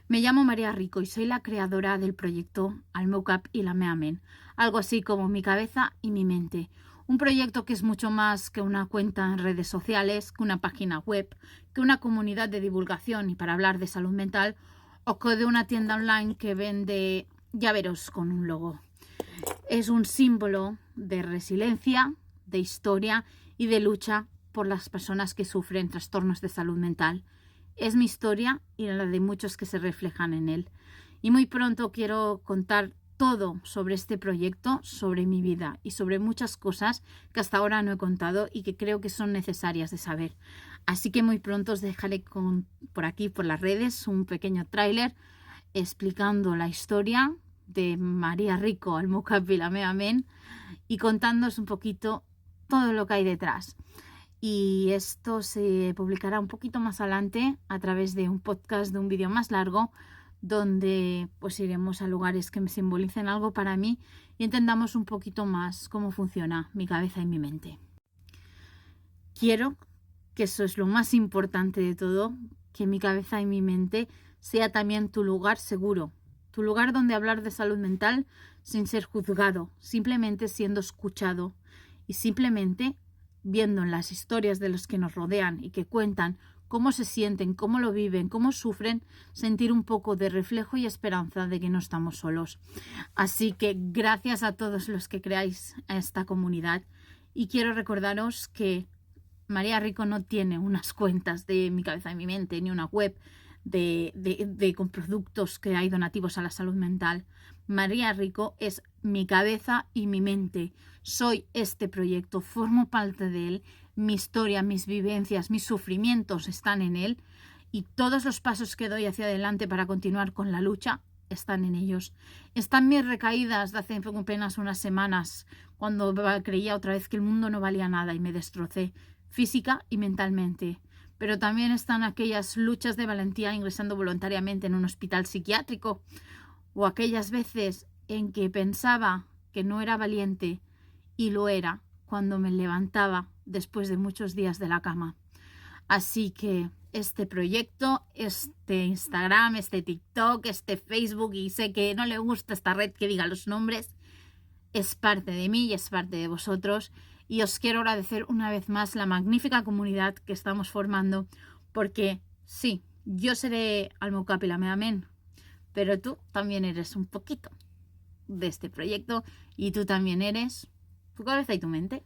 Me llamo María Rico y soy la creadora del proyecto Al meu cap i la meva ment, algo así como mi cabeza y mi mente. Un proyecto que es mucho más que una cuenta en redes sociales, que una página web, que una comunidad de divulgación y para hablar de salud mental, o que de una tienda online que vende llaveros con un logo. Es un símbolo de resiliencia, de historia y de lucha por las personas que sufren trastornos de salud mental. Es mi historia y la de muchos que se reflejan en él. Y muy pronto quiero contar todo sobre este proyecto, sobre mi vida y sobre muchas cosas que hasta ahora no he contado y que creo que son necesarias de saber. Así que muy pronto os dejaré por aquí, por las redes, un pequeño tráiler explicando la historia de María Rico, al meu cap i la meva ment, y contándoos un poquito todo lo que hay detrás. Y esto se publicará un poquito más adelante a través de un podcast, de un vídeo más largo, donde pues iremos a lugares que me simbolicen algo para mí y entendamos un poquito más cómo funciona mi cabeza y mi mente. Quiero que eso es lo más importante de todo, que mi cabeza y mi mente sea también tu lugar seguro, tu lugar donde hablar de salud mental sin ser juzgado, simplemente siendo escuchado y simplemente viendo en las historias de los que nos rodean y que cuentan cómo se sienten, cómo lo viven, cómo sufren, sentir un poco de reflejo y esperanza de que no estamos solos. Así que gracias a todos los que creáis a esta comunidad y quiero recordaros que María Rico no tiene unas cuentas de mi cabeza y mi mente, ni una web con productos que hay donativos a la salud mental. María Rico es mi cabeza y mi mente. Soy este proyecto, formo parte de él. Mi historia, mis vivencias, mis sufrimientos están en él y todos los pasos que doy hacia adelante para continuar con la lucha están en ellos. Están mis recaídas de hace apenas unas semanas, cuando creía otra vez que el mundo no valía nada y me destrocé física y mentalmente. Pero también están aquellas luchas de valentía ingresando voluntariamente en un hospital psiquiátrico o aquellas veces en que pensaba que no era valiente y lo era cuando me levantaba después de muchos días de la cama. Así que este proyecto, este Instagram, este TikTok, este Facebook, y sé que no le gusta esta red que diga los nombres, es parte de mí y es parte de vosotros. Y os quiero agradecer una vez más la magnífica comunidad que estamos formando, porque sí, yo seré al meu cap i la meva ment, pero tú también eres un poquito de este proyecto y tú también eres tu cabeza y tu mente.